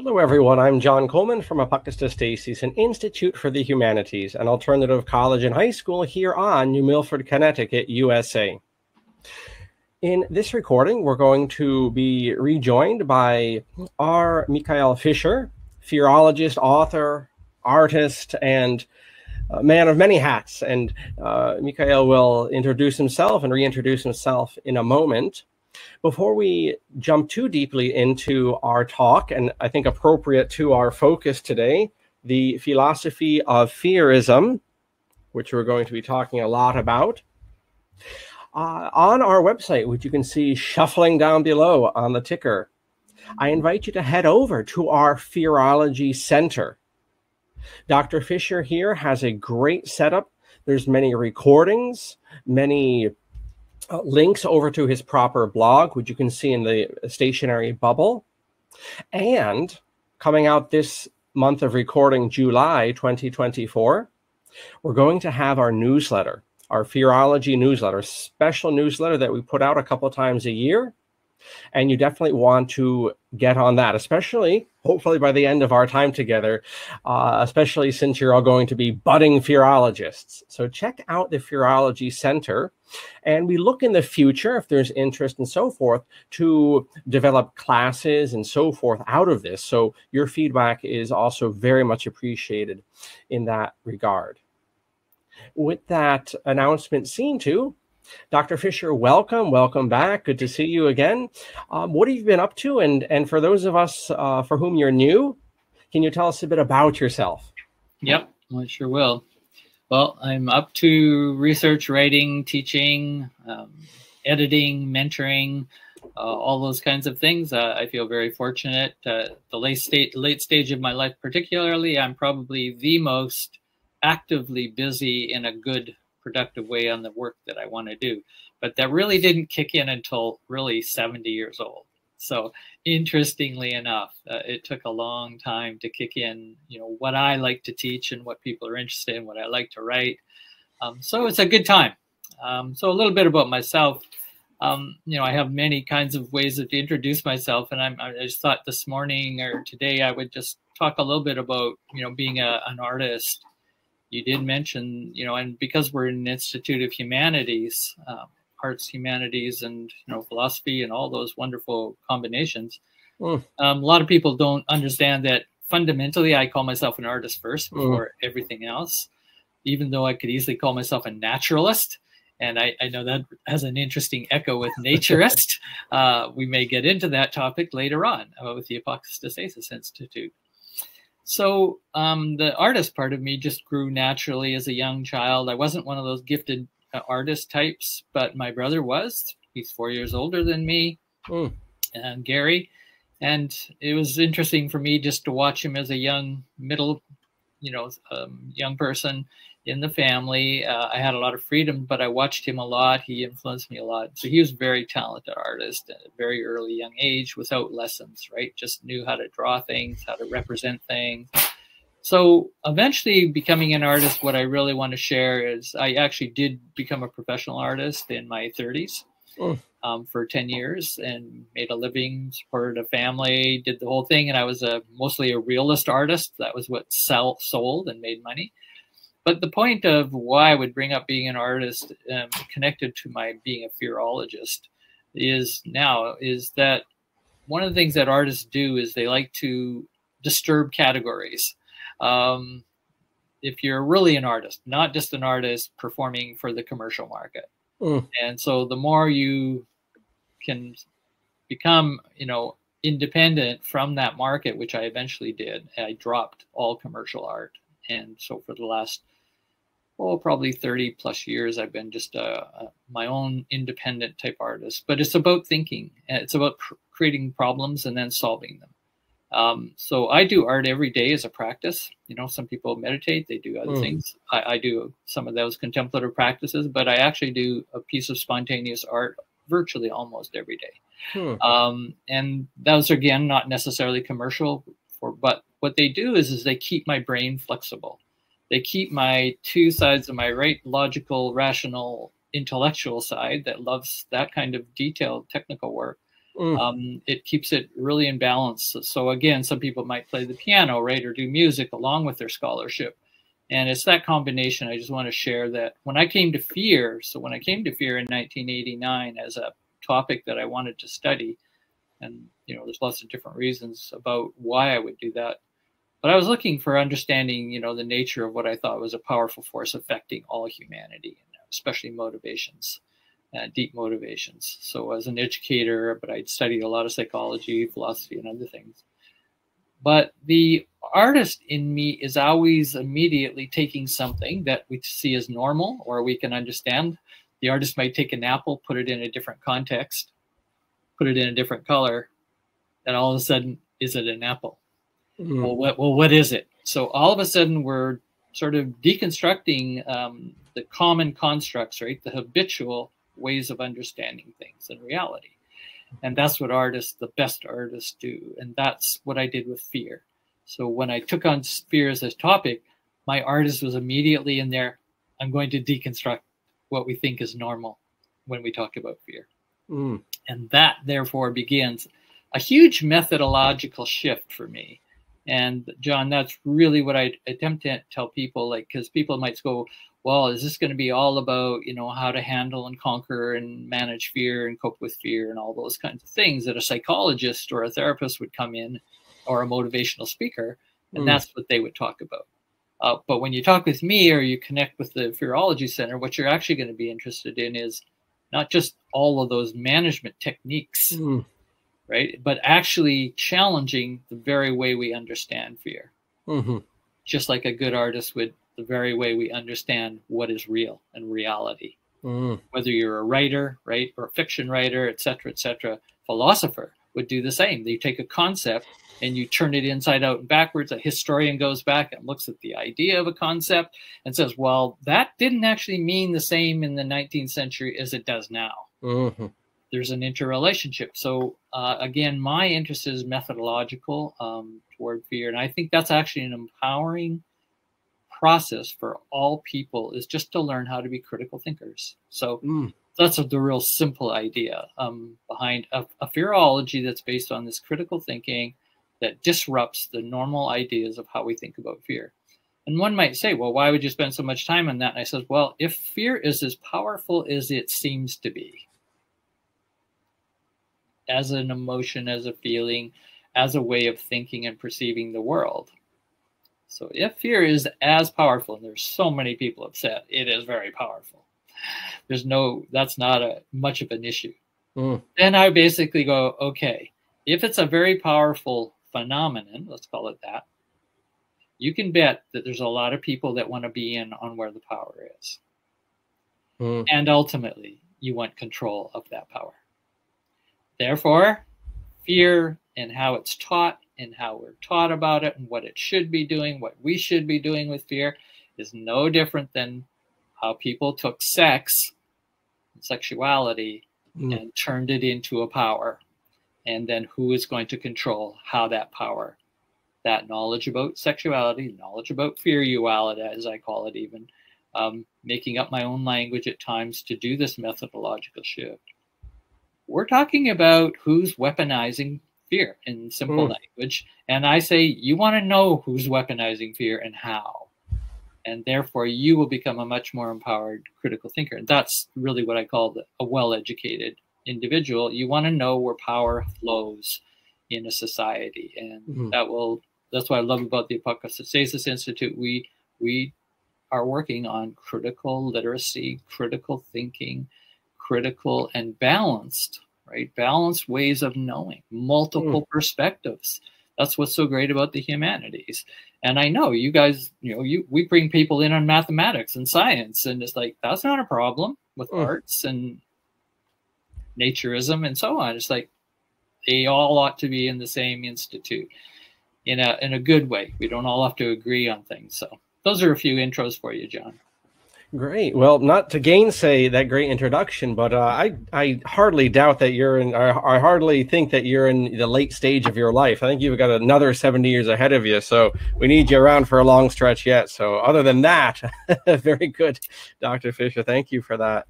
Hello, everyone. I'm John Coleman from Apocatastasis, an Institute for the Humanities, an alternative college and high school here on New Milford, Connecticut, USA. In this recording, we're going to be rejoined by R. Michael Fisher, Fearologist, author, artist, and man of many hats. And Michael will introduce himself and reintroduce himself in a moment. Before we jump too deeply into our talk, and I think appropriate to our focus today, the philosophy of Fearism, which we're going to be talking a lot about, on our website, which you can see shuffling down below on the ticker, I invite you to head over to our Fearology Center. Dr. Fisher here has a great setup. There's many recordings, many links over to his proper blog, which you can see in the stationary bubble. And coming out this month of recording, July 2024, we're going to have our newsletter, our Fearology newsletter, special newsletter that we put out a couple times a year. And you definitely want to get on that, especially, hopefully by the end of our time together, especially since you're all going to be budding Fearologists. So check out the Fearology Center, and we look in the future, if there's interest and so forth, to develop classes and so forth out of this. So your feedback is also very much appreciated in that regard. With that announcement seen to, Dr. Fisher, welcome. Welcome back. Good to see you again. What have you been up to? And for those of us for whom you're new, can you tell us a bit about yourself? Yep, I sure will. Well, I'm up to research, writing, teaching, editing, mentoring, all those kinds of things. I feel very fortunate. The late stage of my life particularly, I'm probably the most actively busy in a good, productive way on the work that I want to do. But that really didn't kick in until really 70 years old. So interestingly enough, it took a long time to kick in, what I like to teach and what people are interested in, what I like to write. So it's a good time. So a little bit about myself. I have many kinds of ways to introduce myself. And I just thought this morning or today, I would just talk a little bit about, being an artist. You did mention, and because we're an Institute of Humanities, arts, humanities, and, philosophy and all those wonderful combinations, a lot of people don't understand that fundamentally I call myself an artist first before everything else, even though I could easily call myself a naturalist. And I know that has an interesting echo with naturist. We may get into that topic later on with the Apocatastasis Institute. So the artist part of me just grew naturally as a young child. I wasn't one of those gifted artist types, but my brother was. He's 4 years older than me, and Gary. And it was interesting for me just to watch him as a young young person in the family. I had a lot of freedom, but I watched him a lot. He influenced me a lot. So he was a very talented artist at a very early young age without lessons, right? Just knew how to draw things, how to represent things. So eventually becoming an artist, what I really want to share is I actually did become a professional artist in my 30s for 10 years and made a living, supported a family, did the whole thing. And I was mostly a realist artist. That was what sold and made money. But the point of why I would bring up being an artist connected to my being a fearologist is that one of the things that artists do is they like to disturb categories. If you're really an artist, not just an artist performing for the commercial market. And so the more you can become, independent from that market, which I eventually did, I dropped all commercial art. And so for the last, probably 30 plus years, I've been just my own independent type artist. But it's about thinking. It's about creating problems and then solving them. So I do art every day as a practice. Some people meditate, they do other things. I do some of those contemplative practices, but I actually do a piece of spontaneous art virtually almost every day. And those are, again, not necessarily commercial, but what they do is they keep my brain flexible. They keep my two sides of my right logical, rational, intellectual side that loves that kind of detailed technical work It keeps it really in balance. So again, some people might play the piano, right, or do music along with their scholarship. And it's that combination. I just want to share that when I came to fear, so when I came to fear in 1989 as a topic that I wanted to study, and there's lots of different reasons about why I would do that. But I was looking for understanding, the nature of what I thought was a powerful force affecting all humanity, especially motivations, deep motivations. So as an educator, but I'd studied a lot of psychology, philosophy, and other things. But the artist in me is always immediately taking something that we see as normal or we can understand. The artist might take an apple, put it in a different context, put it in a different color, and all of a sudden, is it an apple? Well, what is it? So all of a sudden, we're sort of deconstructing the common constructs, right? The habitual ways of understanding things in reality. And that's what artists, the best artists, do. And that's what I did with fear. So when I took on fear as a topic, my artist was immediately in there. I'm going to deconstruct what we think is normal when we talk about fear. And that, therefore, begins a huge methodological shift for me. And John, that's really what I attempt to tell people, because people might go, well, is this going to be all about, how to handle and conquer and manage fear and cope with fear and all those kinds of things that a psychologist or a therapist would come in, or a motivational speaker, and that's what they would talk about. But when you talk with me or you connect with the Fearology Center, what you're actually going to be interested in is not just all of those management techniques, right? But actually challenging the very way we understand fear. Just like a good artist would, the very way we understand what is real and reality. Whether you're a writer, right, or a fiction writer, et cetera, philosopher would do the same. They take a concept and you turn it inside out and backwards. A historian goes back and looks at the idea of a concept and says, well, that didn't actually mean the same in the 19th century as it does now. There's an interrelationship. So again, my interest is methodological toward fear. And I think that's actually an empowering process for all people, is just to learn how to be critical thinkers. So that's the real simple idea behind a fearology that's based on this critical thinking that disrupts the normal ideas of how we think about fear. And one might say, well, why would you spend so much time on that? And I said, well, if fear is as powerful as it seems to be, as an emotion, as a feeling, as a way of thinking and perceiving the world. So if fear is as powerful, and there's so many people have said it is very powerful, that's not much of an issue. Then I basically go, okay, if it's a very powerful phenomenon, let's call it that, you can bet that there's a lot of people that want to be in on where the power is. And ultimately, you want control of that power. Therefore, fear and how it's taught and how we're taught about it and what it should be doing, what we should be doing with fear, is no different than how people took sex and sexuality and turned it into a power. And then who is going to control how that power, that knowledge about sexuality, knowledge about fearuality, as I call it even, making up my own language at times to do this methodological shift. We're talking about who's weaponizing fear in simple language. And I say, you want to know who's weaponizing fear and how. And therefore, you will become a much more empowered critical thinker. And that's really what I call a well-educated individual. You want to know where power flows in a society. And that's what I love about the Apocatastasis Institute. We are working on critical literacy, critical thinking, critical and balanced, right? Balanced ways of knowing, multiple perspectives. That's what's so great about the humanities. And I know you guys, we bring people in on mathematics and science, and it's like, that's not a problem with arts and naturism and so on. It's like, they all ought to be in the same institute in a good way. We don't all have to agree on things. So those are a few intros for you, John. Great. Well, not to gainsay that great introduction, but I hardly doubt that I hardly think that you're in the late stage of your life. I think you've got another 70 years ahead of you. So we need you around for a long stretch yet. So other than that, very good, Dr. Fisher. Thank you for that.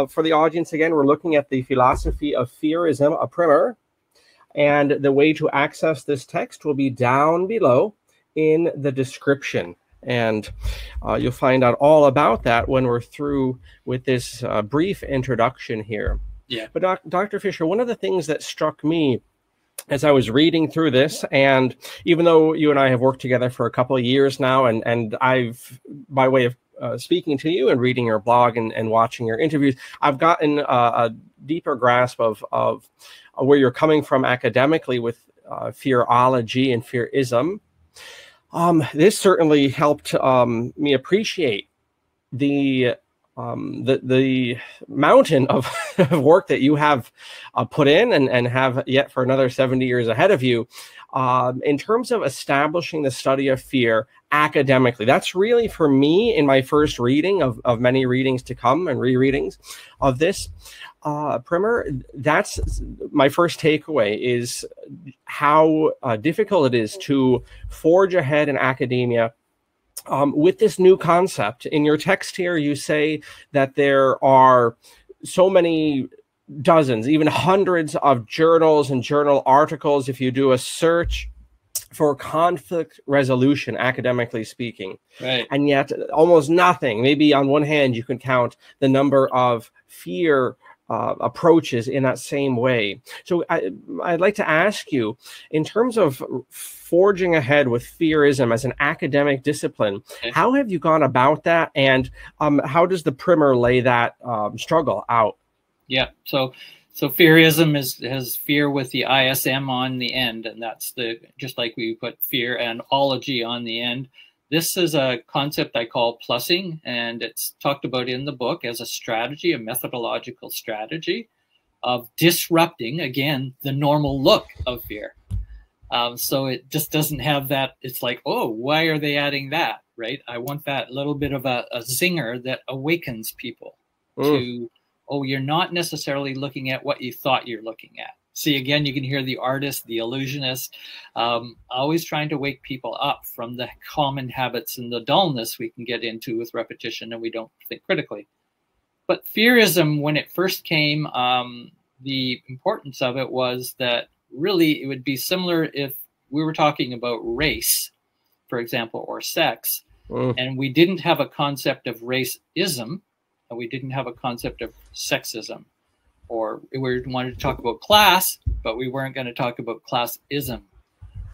For the audience, again, we're looking at the Philosophy of Fearism, a primer. And the way to access this text will be down below in the description. And you'll find out all about that when we're through with this brief introduction here. Yeah. But Dr. Fisher, one of the things that struck me as I was reading through this, and even though you and I have worked together for a couple of years now, and I've, by way of speaking to you and reading your blog and watching your interviews, I've gotten a deeper grasp of where you're coming from academically with fearology and fearism. This certainly helped me appreciate the mountain of work that you have put in and have yet for another 70 years ahead of you in terms of establishing the study of fear academically. That's really, for me, in my first reading of many readings to come and rereadings of this primer, that's my first takeaway, is how difficult it is to forge ahead in academia with this new concept. In your text here, you say that there are so many dozens, even hundreds of journals and journal articles if you do a search for conflict resolution, academically speaking. Right. And yet almost nothing. Maybe on one hand, you can count the number of fear approaches in that same way. So I'd like to ask you, in terms of forging ahead with fearism as an academic discipline, okay, how have you gone about that, and how does the primer lay that struggle out? Yeah, so fearism has fear with the ISM on the end, and that's just like we put fear and ology on the end. This is a concept I call plussing, and it's talked about in the book as a strategy, a methodological strategy of disrupting, again, the normal look of fear. So it just doesn't have that. It's like, oh, why are they adding that, right? I want that little bit of a zinger that awakens people to, oh, you're not necessarily looking at what you thought you're looking at. See, again, you can hear the artist, the illusionist, always trying to wake people up from the common habits and the dullness we can get into with repetition, and we don't think critically. But fearism, when it first came, the importance of it was that really it would be similar if we were talking about race, for example, or sex, and we didn't have a concept of racism, and we didn't have a concept of sexism. Or we wanted to talk about class, but we weren't going to talk about classism.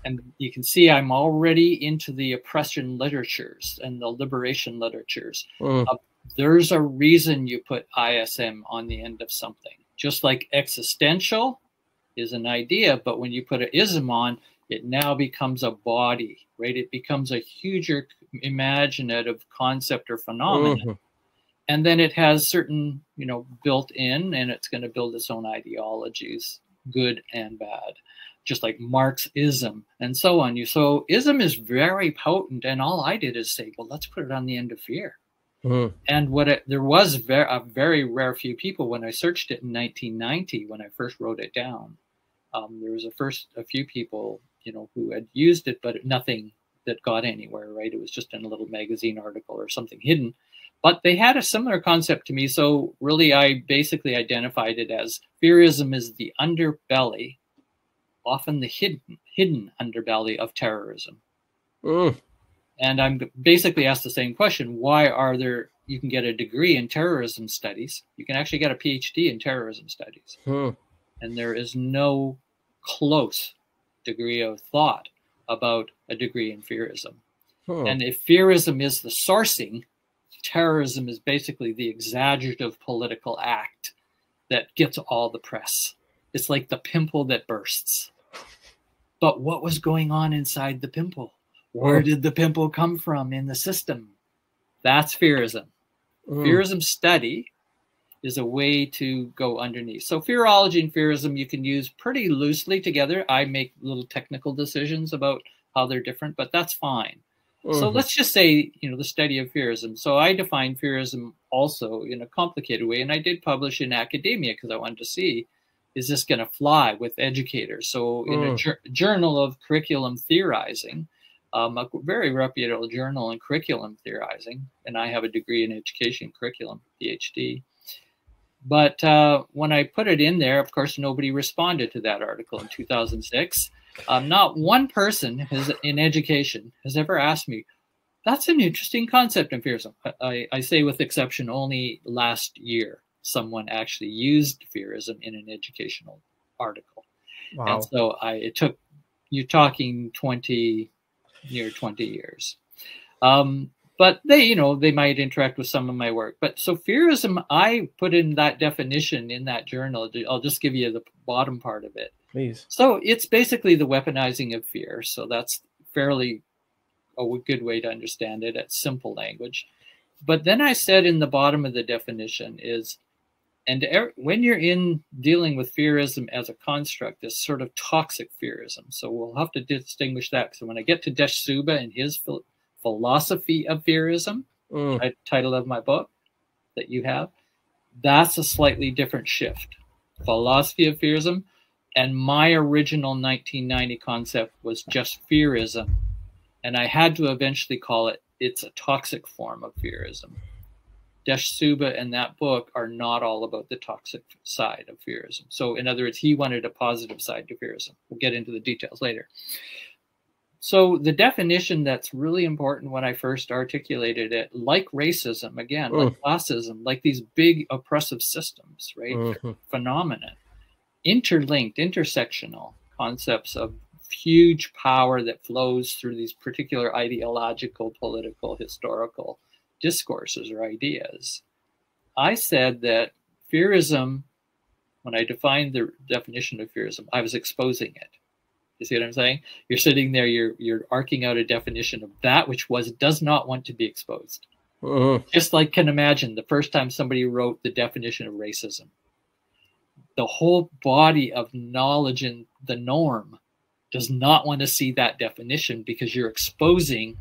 And you can see I'm already into the oppression literatures and the liberation literatures. There's a reason you put ISM on the end of something. Just like existential is an idea, but when you put an ism on, it now becomes a body, right? It becomes a huger imaginative concept or phenomenon. And then it has certain, built in, and it's going to build its own ideologies, good and bad, just like Marxism and so on. So ism is very potent, and all I did is say, well, let's put it on the end of fear. And there was a very rare few people when I searched it in 1990 when I first wrote it down. There was a few people, who had used it, but nothing that got anywhere, right? It was just in a little magazine article or something hidden. But they had a similar concept to me. So really, I basically identified it as fearism is the underbelly, often the hidden underbelly of terrorism. And I'm basically asked the same question. Why are there, you can get a degree in terrorism studies. You can actually get a PhD in terrorism studies. And there is no close degree of thought about a degree in fearism. And if fearism is the sourcing, terrorism is basically the exaggerative political act that gets all the press. It's like the pimple that bursts. But what was going on inside the pimple? Where did the pimple come from in the system? That's fearism. Fearism study is a way to go underneath. So fearology and fearism you can use pretty loosely together. I make little technical decisions about how they're different, but that's fine. So let's just say, the study of fearism. So I define fearism also in a complicated way, and I did publish in academia because I wanted to see, is this going to fly with educators? So in a journal of curriculum theorizing, a very reputable journal in curriculum theorizing, and I have a degree in education curriculum, PhD. But when I put it in there, of course, nobody responded to that article in 2006. Not one person in education has ever asked me, that's an interesting concept in Fearism. I say with exception, only last year someone actually used Fearism in an educational article. Wow. And so it took, you're talking near 20 years. But they might interact with some of my work. But so Fearism, I put in that definition in that journal. I'll just give you the bottom part of it. Please. So it's basically the weaponizing of fear. So that's fairly a good way to understand it at simple language. But then I said in the bottom of the definition is, when you're dealing with Fearism as a construct, this sort of toxic Fearism. So we'll have to distinguish that. So when I get to Desh Suba and his philosophy of Fearism, title of my book that you have, that's a slightly different shift. Philosophy of Fearism, and my original 1990 concept was just Fearism. And I had to eventually call it's a toxic form of Fearism. Desh Suba and that book are not all about the toxic side of Fearism. So in other words, he wanted a positive side to Fearism. We'll get into the details later. So the definition that's really important when I first articulated it, like racism, again, like classism, like these big oppressive systems, right? Phenomenon, interlinked, intersectional concepts of huge power that flows through these particular ideological, political, historical discourses or ideas. I said that Fearism, when I defined the definition of Fearism, I was exposing it. You see what I'm saying? You're sitting there, you're arcing out a definition of that which does not want to be exposed. Just like, can imagine the first time somebody wrote the definition of racism. The whole body of knowledge in the norm does not want to see that definition because you're exposing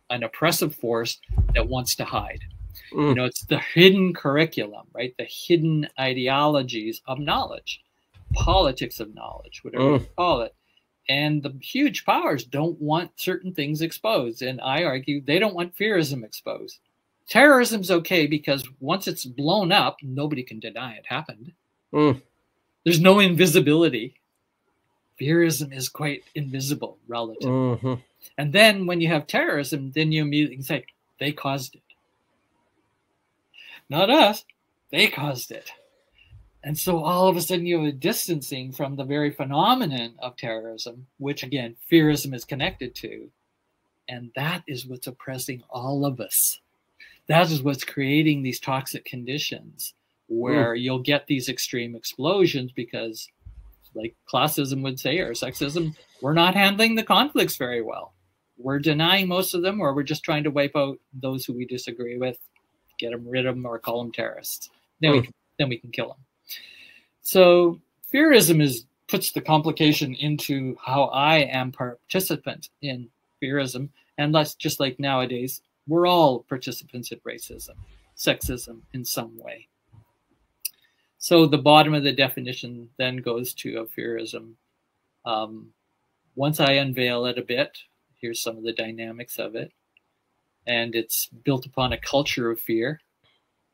an oppressive force that wants to hide. It's the hidden curriculum, right? The hidden ideologies of knowledge, politics of knowledge, whatever you call it. And the huge powers don't want certain things exposed. And I argue they don't want Fearism exposed. Terrorism's okay because once it's blown up, nobody can deny it happened. There's no invisibility. Fearism is quite invisible relative. And then when you have terrorism, then you immediately say, they caused it. Not us. They caused it. And so all of a sudden you have a distancing from the very phenomenon of terrorism, which again, Fearism is connected to. And that is what's oppressing all of us. That is what's creating these toxic conditions where you'll get these extreme explosions because, like classism would say, or sexism, we're not handling the conflicts very well. We're denying most of them, or we're just trying to wipe out those who we disagree with, get them rid of them, or call them terrorists. Then we can kill them. So Fearism puts the complication into how I am participant in Fearism, and that's just like nowadays, we're all participants in racism, sexism in some way. So the bottom of the definition then goes to Fearism. Once I unveil it a bit, here's some of the dynamics of it. And it's built upon a culture of fear.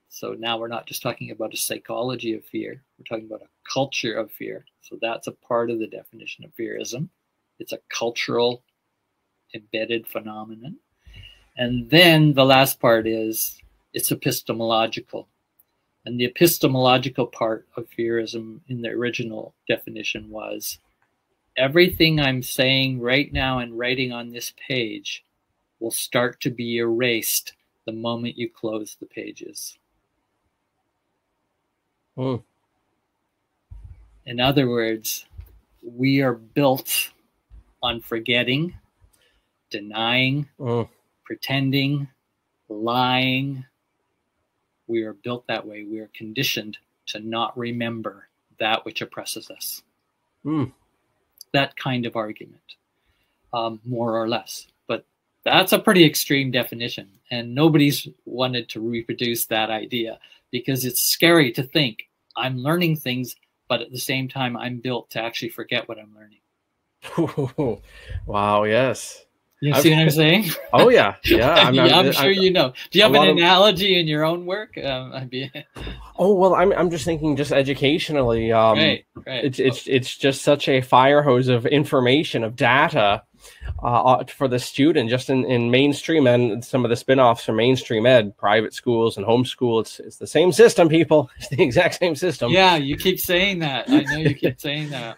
So now we're not just talking about a psychology of fear. We're talking about a culture of fear. So that's a part of the definition of Fearism. It's a cultural embedded phenomenon. And then the last part is it's epistemological. And the epistemological part of Fearism in the original definition was everything I'm saying right now and writing on this page will start to be erased the moment you close the pages. In other words, we are built on forgetting, denying, pretending, lying. We are built that way. We are conditioned to not remember that which oppresses us. That kind of argument, more or less. But that's a pretty extreme definition. And nobody's wanted to reproduce that idea because it's scary to think I'm learning things, but at the same time, I'm built to actually forget what I'm learning. Wow, yes. You see what I'm saying? Oh yeah, yeah. I'm sure you know. Do you have an analogy in your own work? Oh well, I'm just thinking, just educationally. Right. It's just such a fire hose of information, of data, for the student, just in mainstream and some of the spin-offs from mainstream ed, private schools and homeschool. It's the same system, people. It's the exact same system. Yeah, you keep saying that. I know you keep saying that.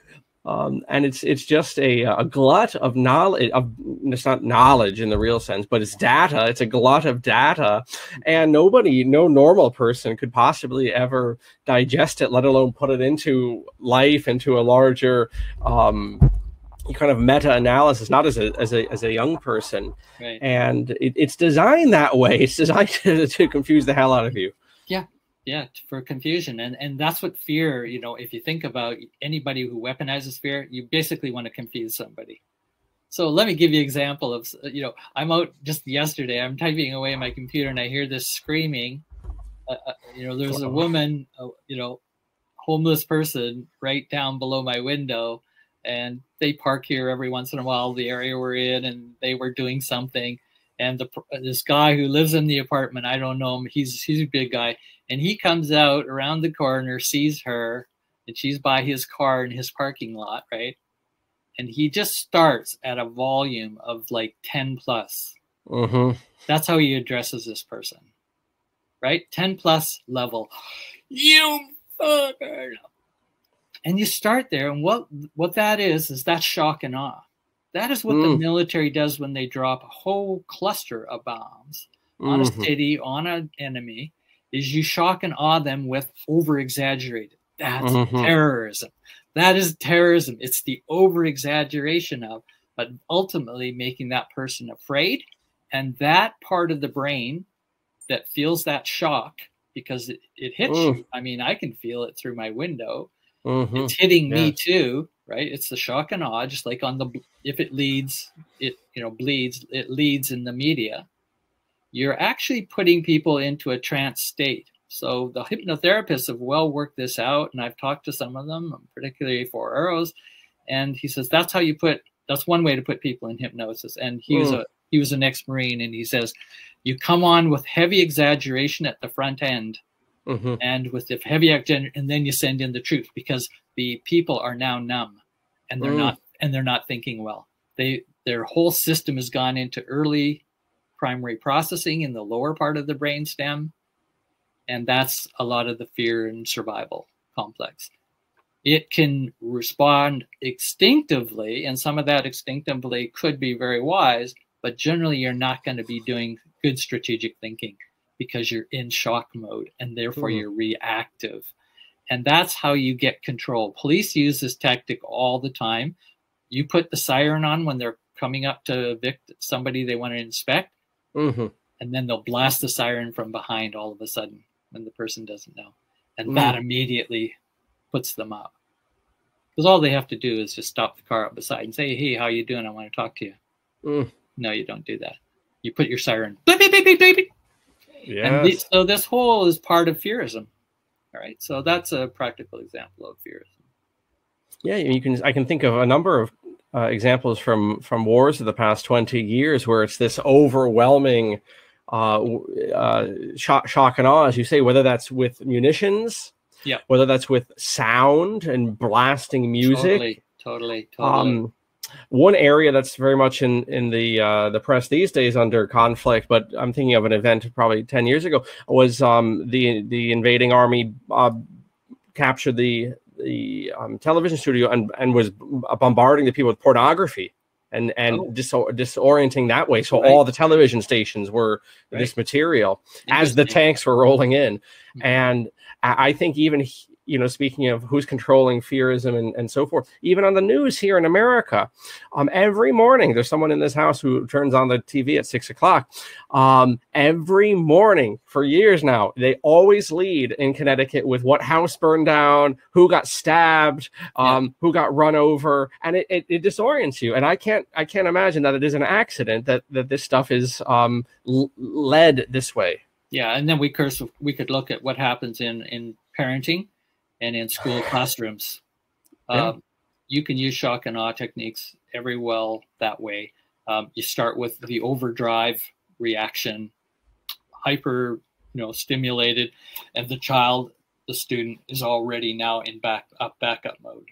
And it's just a glut of knowledge. It's not knowledge in the real sense, but it's data. It's a glut of data, and no normal person could possibly ever digest it, let alone put it into life, into a larger kind of meta-analysis, not as a young person. Right. And it's designed that way. It's designed to confuse the hell out of you. Yeah, for confusion. And that's what fear, if you think about anybody who weaponizes fear, you basically want to confuse somebody. So let me give you an example of, I'm out just yesterday, I'm typing away on my computer and I hear this screaming. There's a woman, homeless person right down below my window, and they park here every once in a while, the area we're in, and they were doing something. And this guy who lives in the apartment, I don't know him, he's a big guy, and he comes out around the corner, sees her, and she's by his car in his parking lot, right? And he just starts at a volume of like 10 plus. Mm-hmm. That's how he addresses this person, right? 10 plus level. You fucker. And you start there, and what that is that shock and awe. That is what the military does when they drop a whole cluster of bombs on a city, on an enemy, is you shock and awe them with over-exaggerated. That's terrorism. That is terrorism. It's the over-exaggeration of, but ultimately making that person afraid. And that part of the brain that feels that shock, because it hits you. I mean, I can feel it through my window. It's hitting me too, right? It's the shock and awe, just like if it leads, it bleeds, it leads in the media. You're actually putting people into a trance state. So the hypnotherapists have well worked this out, and I've talked to some of them, particularly for Arrows, and he says that's one way to put people in hypnosis. And he was an ex-Marine, and he says you come on with heavy exaggeration at the front end. And with the heavy and then you send in the truth, because the people are now numb, and they're not thinking well. Their whole system has gone into early primary processing in the lower part of the brain stem, and that's a lot of the fear and survival complex. It can respond instinctively, and some of that instinctively could be very wise, but generally you're not going to be doing good strategic thinking, because you're in shock mode, and therefore you're reactive. And that's how you get control. Police use this tactic all the time. You put the siren on when they're coming up to evict somebody they want to inspect, and then they'll blast the siren from behind all of a sudden when the person doesn't know. And that immediately puts them up. Because all they have to do is just stop the car up beside and say, hey, how you doing? I want to talk to you. No, you don't do that. You put your siren, beep, beep, beep, beep, beep. Yes. So this whole is part of fearism. All right. So that's a practical example of fearism. Yeah, I can think of a number of examples from wars of the past 20 years where it's this overwhelming shock and awe, as you say, whether that's with munitions, whether that's with sound and blasting music. Totally. One area that's very much in the press these days under conflict, but I'm thinking of an event probably 10 years ago, was the invading army captured the television studio and was bombarding the people with pornography and disorienting that way. So all the television stations were this material as the tanks were rolling in. And I think even, speaking of who's controlling fearism and so forth, even on the news here in America, every morning there's someone in this house who turns on the TV at 6 o'clock. Every morning for years now, they always lead in Connecticut with what house burned down, who got stabbed, who got run over, and it disorients you. And I can't imagine that it is an accident that this stuff is led this way. Yeah, and then we could look at what happens in parenting and in school classrooms. You can use shock and awe techniques very well that way. You start with the overdrive reaction, hyper, stimulated, and the student is already now in backup mode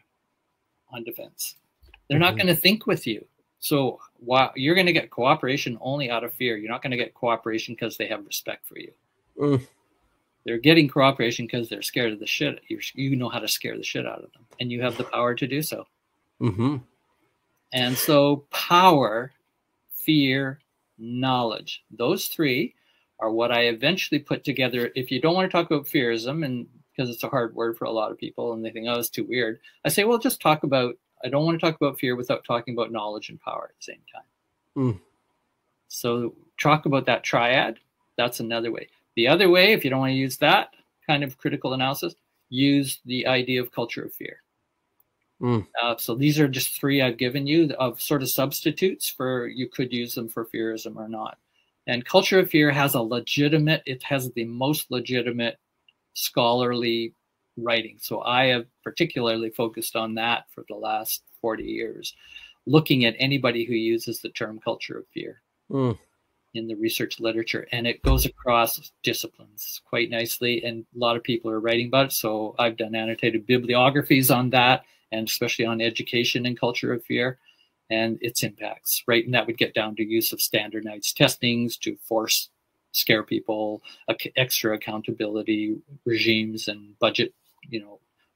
on defense. They're not going to think with you. So you're going to get cooperation only out of fear. You're not going to get cooperation because they have respect for you. They're getting cooperation because they're scared of the shit. You know how to scare the shit out of them, and you have the power to do so. And so power, fear, knowledge, those three are what I eventually put together. If you don't want to talk about fearism, and because it's a hard word for a lot of people and they think, oh, it's too weird, I say, well, just talk about, I don't want to talk about fear without talking about knowledge and power at the same time. So talk about that triad. That's another way. The other way, if you don't want to use that kind of critical analysis, use the idea of culture of fear. So these are just three I've given you of sort of substitutes for, you could use them for fearism or not. And culture of fear has it has the most legitimate scholarly writing. So I have particularly focused on that for the last 40 years, looking at anybody who uses the term culture of fear in the research literature. And it goes across disciplines quite nicely. And a lot of people are writing about it. So I've done annotated bibliographies on that, and especially on education and culture of fear and its impacts, right? And that would get down to use of standardized testings to scare people, extra accountability regimes and budget,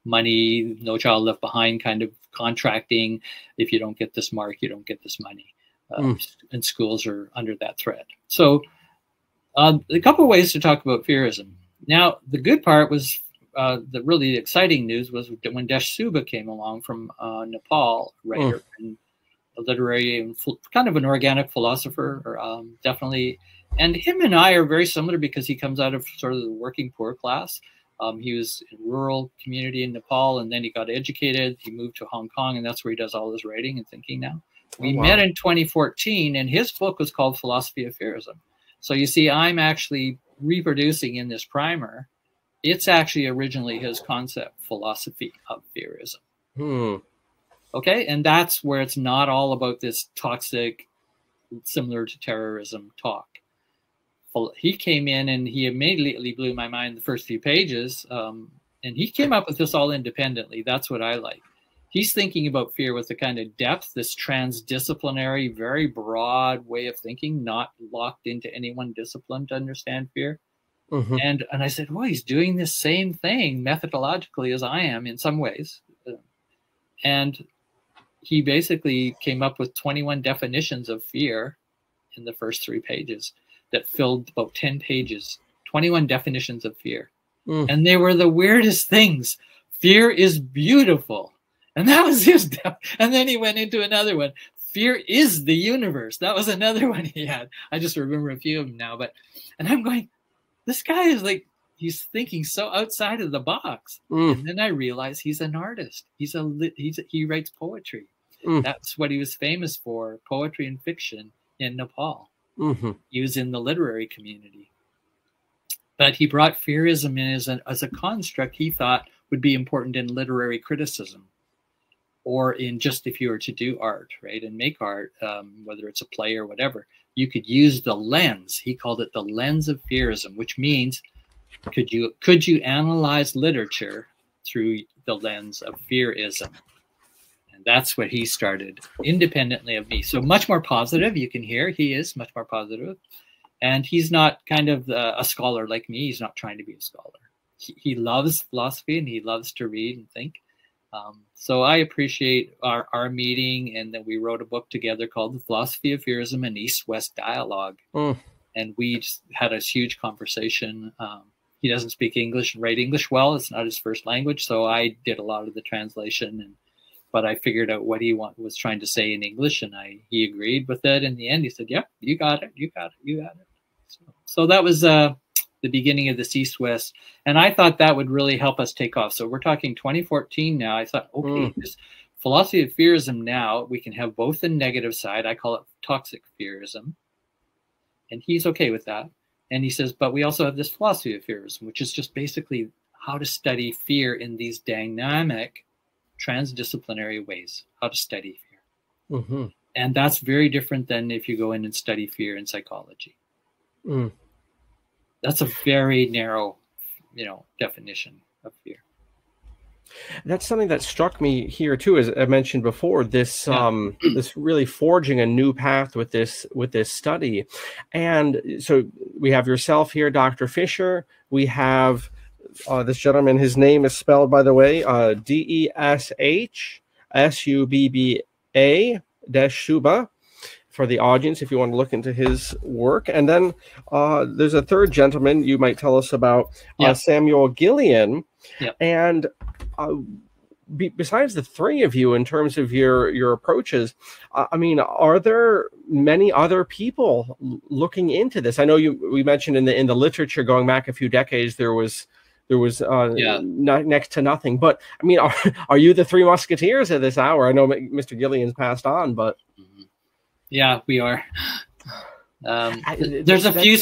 money, no child left behind kind of contracting. If you don't get this mark, you don't get this money. And schools are under that threat. So a couple of ways to talk about fearism. Now, the good part was, the really exciting news was when Desh Subha came along from Nepal, writer and a literary and kind of an organic philosopher, definitely. And him and I are very similar because he comes out of sort of the working poor class. He was in a rural community in Nepal, and then he got educated. He moved to Hong Kong, and that's where he does all his writing and thinking now. We met in 2014, and his book was called Philosophy of Fearism. So you see, I'm actually reproducing in this primer. It's actually originally his concept, philosophy of fearism. Okay, and that's where it's not all about this toxic, similar to terrorism talk. He came in and he immediately blew my mind the first few pages, and he came up with this all independently. That's what I like. He's thinking about fear with a kind of depth, this transdisciplinary, very broad way of thinking, not locked into any one discipline to understand fear. And I said, well, he's doing the same thing methodologically as I am in some ways. And he basically came up with 21 definitions of fear in the first 3 pages that filled about 10 pages, 21 definitions of fear. And they were the weirdest things. Fear is beautiful. And that was his. And then he went into another one. Fear is the universe. That was another one he had. I just remember a few of them now. And I'm going, this guy is like, he's thinking so outside of the box. And then I realized he's an artist. He writes poetry. That's what he was famous for, poetry and fiction in Nepal. He was in the literary community. But he brought fearism in as a construct he thought would be important in literary criticism, or in just if you were to do art, right, and make art, whether it's a play or whatever, you could use the lens. He called it the lens of fearism, which means could you analyze literature through the lens of fearism? And that's what he started independently of me. So much more positive. You can hear he is much more positive. And he's not kind of a scholar like me. He's not trying to be a scholar. He loves philosophy and he loves to read and think. So I appreciate our meeting, and then we wrote a book together called The Philosophy of Fearism, an East-West Dialogue. And we just had a huge conversation. He doesn't speak English and write English well. It's not his first language. So I did a lot of the translation, but I figured out what he was trying to say in English, and he agreed with it. In the end, he said, yep, you got it. So that was the beginning of this East-West. And I thought that would really help us take off. So we're talking 2014 now. I thought, okay, this philosophy of fearism now, we can have both the negative side. I call it toxic fearism. And he's okay with that. And he says, but we also have this philosophy of fearism, which is just basically how to study fear in these dynamic, transdisciplinary ways, how to study fear. And that's very different than if you go in and study fear in psychology. Mm. That's a very narrow, definition of fear. That's something that struck me here too, as I mentioned before. This this really forging a new path with this study, and so we have yourself here, Dr. Fisher. We have this gentleman. His name is spelled, by the way, Deshubba. For the audience, if you want to look into his work. And then there's a third gentleman you might tell us about, Samuel Gillian. Yeah. And besides the three of you, in terms of your approaches, I mean, are there many other people looking into this? I know we mentioned in the literature going back a few decades, there was next to nothing. But I mean, are you the three musketeers at this hour? I know Mr. Gillian's passed on, but yeah, we are. There's a few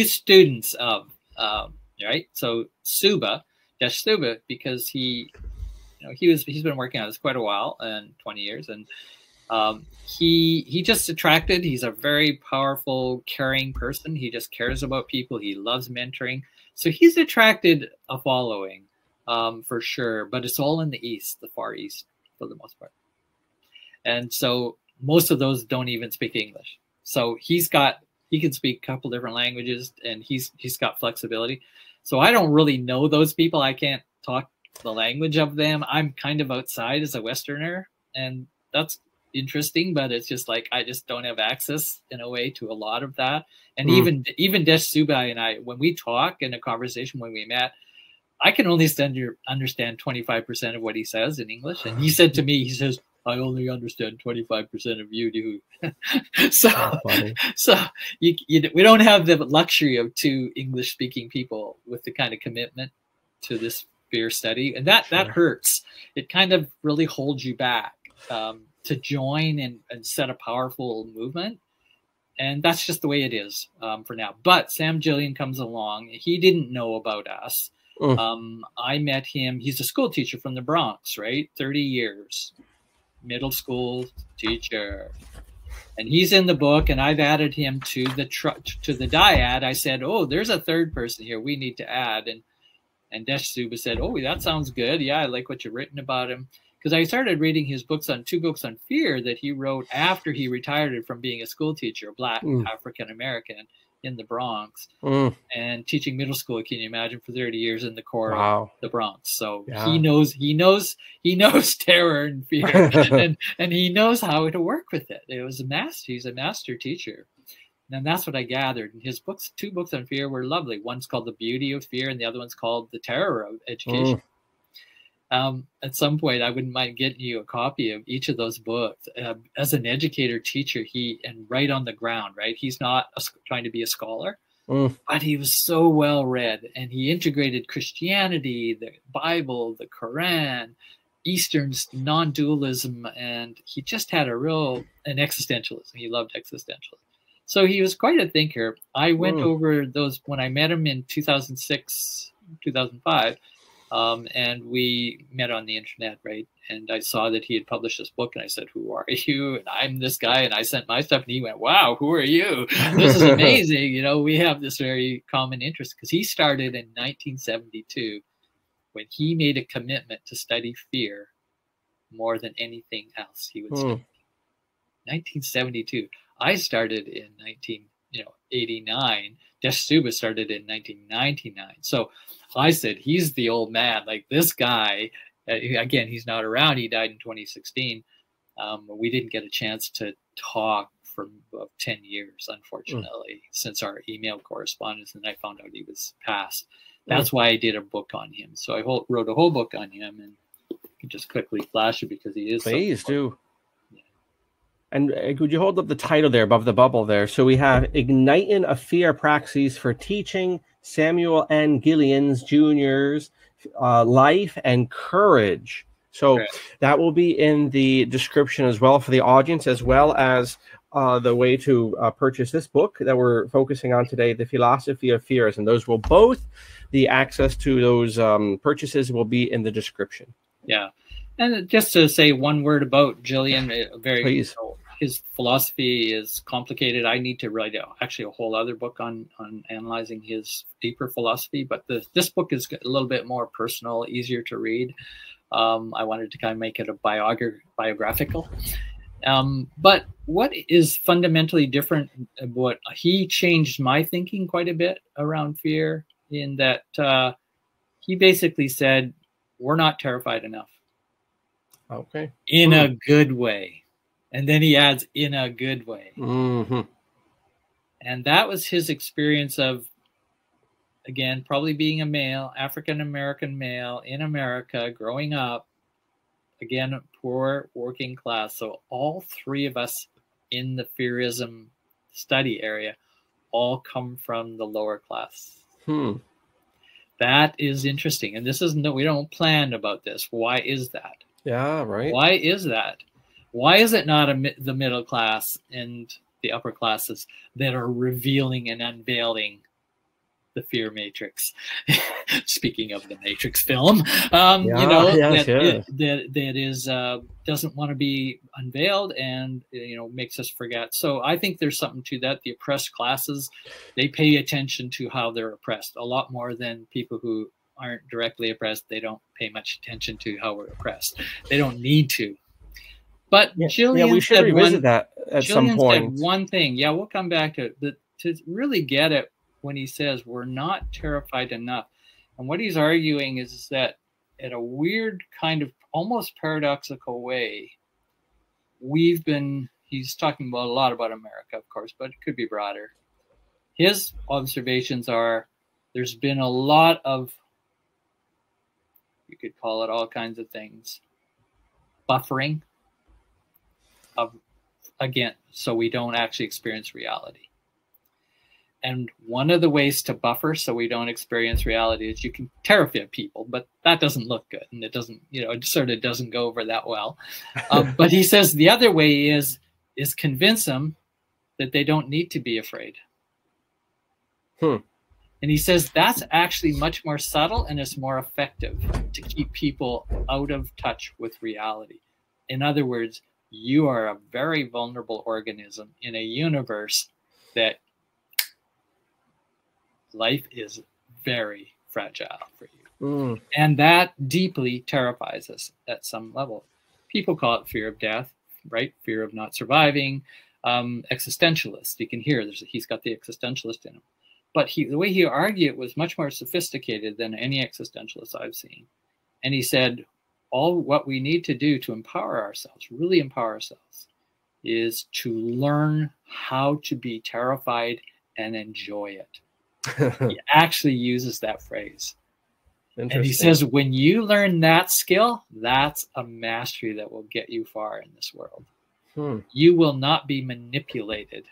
students of right. So Desh Suba, because he's been working on this quite a while, and 20 years, and he just attracted. He's a very powerful, caring person. He just cares about people. He loves mentoring, so he's attracted a following for sure. But it's all in the East, the Far East, for the most part, and so most of those don't even speak English. So he can speak a couple different languages, and he's got flexibility. So I don't really know those people. I can't talk the language of them. I'm kind of outside as a Westerner, and that's interesting, but it's just like I just don't have access in a way to a lot of that. And even Desh Subai and I, when we talk in a conversation, when we met, I can only understand 25% of what he says in English. And he said to me, he says, I only understand 25% of you do. So we don't have the luxury of two English-speaking people with the kind of commitment to this fear study, and that hurts. It kind of really holds you back to join and set a powerful movement, and that's just the way it is for now. But Sam Gillian comes along. He didn't know about us. I met him. He's a school teacher from the Bronx, right? 30 years. Middle school teacher, and he's in the book, and I've added him to the dyad. I said, oh, there's a third person here we need to add, and Desh Suba said, oh, that sounds good. Yeah, I like what you've written about him, because I started reading his two books on fear that he wrote after he retired from being a school teacher, a Black African American in the Bronx, and teaching middle school. Can you imagine, for 30 years in the core of the Bronx? So he knows terror and fear, and he knows how to work with it. He's a master teacher, and that's what I gathered. And his books, two books on fear, were lovely. One's called The Beauty of Fear, and the other one's called The Terror of Education. At some point, I wouldn't mind getting you a copy of each of those books. As an educator, teacher, and right on the ground, right? He's not trying to be a scholar, but he was so well read, and he integrated Christianity, the Bible, the Quran, Eastern non-dualism, and he just had an existentialism. He loved existentialism. So he was quite a thinker. I went over those when I met him in 2006, 2005. And we met on the internet, right? And I saw that he had published this book, and I said, who are you? And I'm this guy, and I sent my stuff, and he went, wow, who are you? This is amazing. We have this very common interest, because he started in 1972 when he made a commitment to study fear more than anything else he would study. 1972. I started in 1989. Desh Suba started in 1999. So I said, he's the old man. Like, this guy, again, he's not around. He died in 2016. We didn't get a chance to talk for about 10 years, unfortunately, since our email correspondence, and I found out he was passed. That's why I did a book on him. So I wrote a whole book on him, and you can just quickly flash it because he is. Please do. And could you hold up the title there above the bubble there? So we have Igniting a Fear Praxis for Teaching, Samuel N. Gillian's Jr.'s Life and Courage. So that will be in the description as well for the audience, as well as the way to purchase this book that we're focusing on today, The Philosophy of Fearism. Those will both, the access to those purchases will be in the description. Yeah. And just to say one word about Gillian, his philosophy is complicated. I need to write actually a whole other book on analyzing his deeper philosophy. But this book is a little bit more personal, easier to read. I wanted to kind of make it a biographical. But what is fundamentally different? What he changed my thinking quite a bit around fear, in that he basically said, we're not terrified enough. Okay. In a good way. And then he adds, in a good way. Mm-hmm. And that was his experience of, again, probably being a male, African-American male in America, growing up, again, poor working class. So all three of us in the Fearism study area all come from the lower class. That is interesting. And this isn't, we don't plan about this. Why is that? Yeah, right. Why is that? Why is it not the middle class and the upper classes that are revealing and unveiling the fear matrix? Speaking of the Matrix film, that is doesn't want to be unveiled, and makes us forget. So I think there's something to that. The oppressed classes, they pay attention to how they're oppressed a lot more than people who aren't directly oppressed. They don't pay much attention to how we're oppressed. They don't need to. But Jillian, we should revisit that at some point. Said one thing. Yeah, we'll come back to it. To really get it, when he says we're not terrified enough. And what he's arguing is that in a weird kind of almost paradoxical way, he's talking about a lot about America, of course, but it could be broader. His observations are there's been a lot of, you could call it all kinds of things, buffering of, again, so we don't actually experience reality. And one of the ways to buffer so we don't experience reality is you can terrify people, but that doesn't look good. And it doesn't, it sort of doesn't go over that well. But he says the other way is convince them that they don't need to be afraid. And he says that's actually much more subtle and it's more effective to keep people out of touch with reality. In other words, you are a very vulnerable organism in a universe that life is very fragile for you. And that deeply terrifies us at some level. People call it fear of death, right? Fear of not surviving. Existentialist. You can hear he's got the existentialist in him. But the way he argued it was much more sophisticated than any existentialist I've seen. And he said, all what we need to do to empower ourselves, really empower ourselves, is to learn how to be terrified and enjoy it. He actually uses that phrase. And he says, when you learn that skill, that's a mastery that will get you far in this world. You will not be manipulated,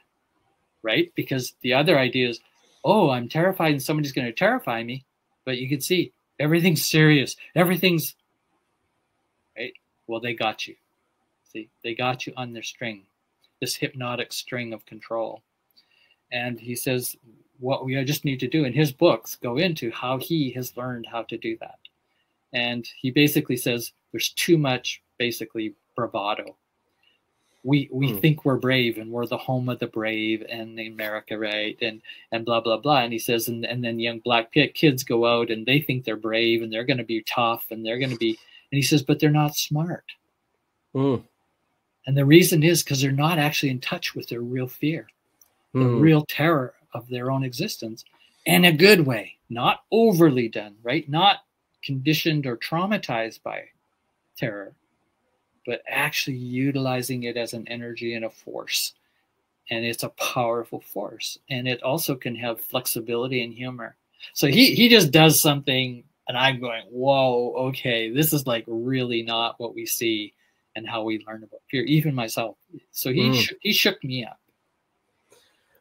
right? Because the other idea is, oh, I'm terrified and somebody's going to terrify me. But you can see everything's serious. Everything's right. Well, they got you. See, they got you on their string, this hypnotic string of control. And he says, what we just need to do in his books go into how he has learned how to do that. And he basically says there's too much, basically, bravado. We think we're brave and we're the home of the brave and America, right? And blah, blah, blah. And he says, and then young black kids go out and they think they're brave and they're going to be tough and they're going to be, and he says, but they're not smart. And the reason is because they're not actually in touch with their real fear, the real terror of their own existence, in a good way, not overly done, right? Not conditioned or traumatized by terror, but actually utilizing it as an energy and a force. And it's a powerful force. And it also can have flexibility and humor. So he just does something and I'm going, whoa, okay, this is like really not what we see and how we learn about fear, even myself. So he shook me up.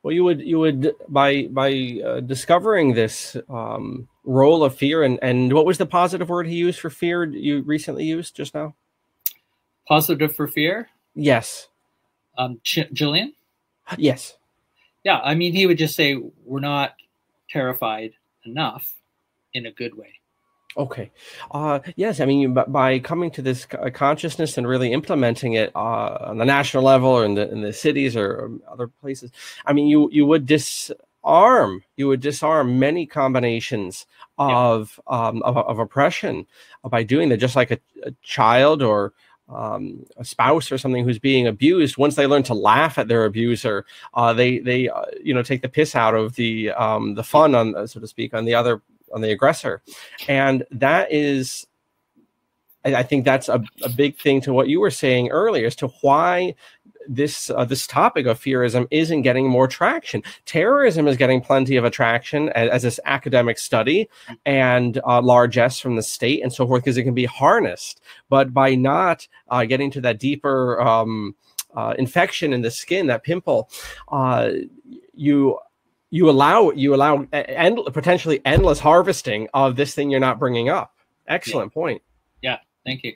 Well, you would by discovering this role of fear, and what was the positive word he used for fear you recently used just now? Positive for fear? Yes. Jillian? Yes. Yeah, I mean, he would just say we're not terrified enough in a good way. Okay. Yes, I mean, by coming to this consciousness and really implementing it on the national level or in the cities or other places, I mean, you would disarm many combinations Yeah, of oppression by doing that. Just like a child or a spouse or something who's being abused, once they learn to laugh at their abuser, they take the piss out of the fun on, so to speak, on the aggressor. And that is, I think that's a big thing to what you were saying earlier as to why this topic of fearism isn't getting more traction. Terrorism is getting plenty of attraction as this academic study and largesse from the state and so forth, because it can be harnessed. But by not getting to that deeper infection in the skin, that pimple, you allow potentially endless harvesting of this thing you're not bringing up. Excellent point. Yeah, thank you.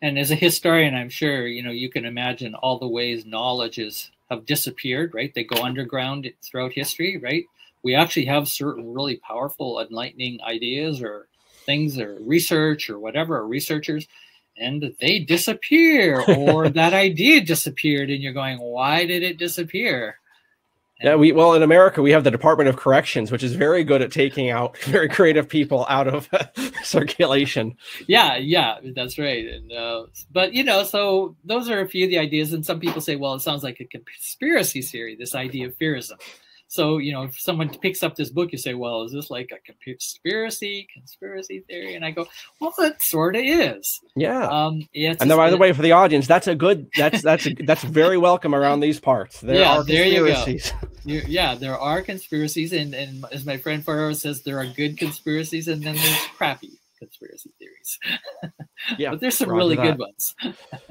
And as a historian, I'm sure you can imagine all the ways knowledges have disappeared, right? They go underground throughout history, right? We actually have certain really powerful, enlightening ideas or things or research or whatever, or researchers, and they disappear, or that idea disappeared, and you're going, why did it disappear? Yeah, well, in America, we have the Department of Corrections, which is very good at taking out very creative people out of circulation. Yeah, that's right. And but so those are a few of the ideas, and some people say, well, it sounds like a conspiracy theory, this idea of fearism. So if someone picks up this book, you say, well, is this like a conspiracy theory? And I go, well, it sort of is. Yeah. And then, by the way, for the audience, that's very welcome around these parts. There are conspiracies. There you go. There are conspiracies, and as my friend Farrow says, there are good conspiracies, and then there's crappy conspiracy theories. Yeah, but there's some really good ones.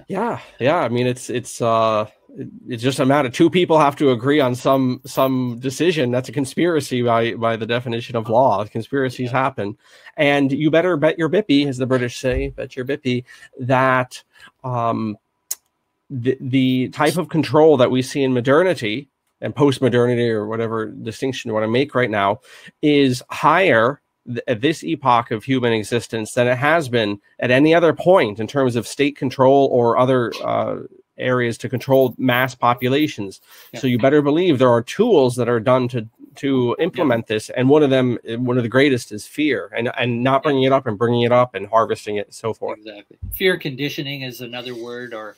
Yeah. I mean, it's just a matter. Two people have to agree on some decision. That's a conspiracy by the definition of law. Conspiracies happen, and you better bet your bippy, as the British say, bet your bippy, that the type of control that we see in modernity and post-modernity, or whatever distinction you want to make right now, is higher at this epoch of human existence than it has been at any other point in terms of state control or other areas to control mass populations. So you better believe there are tools that are done to implement this, and one of the greatest is fear, and not bringing it up and bringing it up and harvesting it and so forth. Exactly. Fear conditioning is another word, or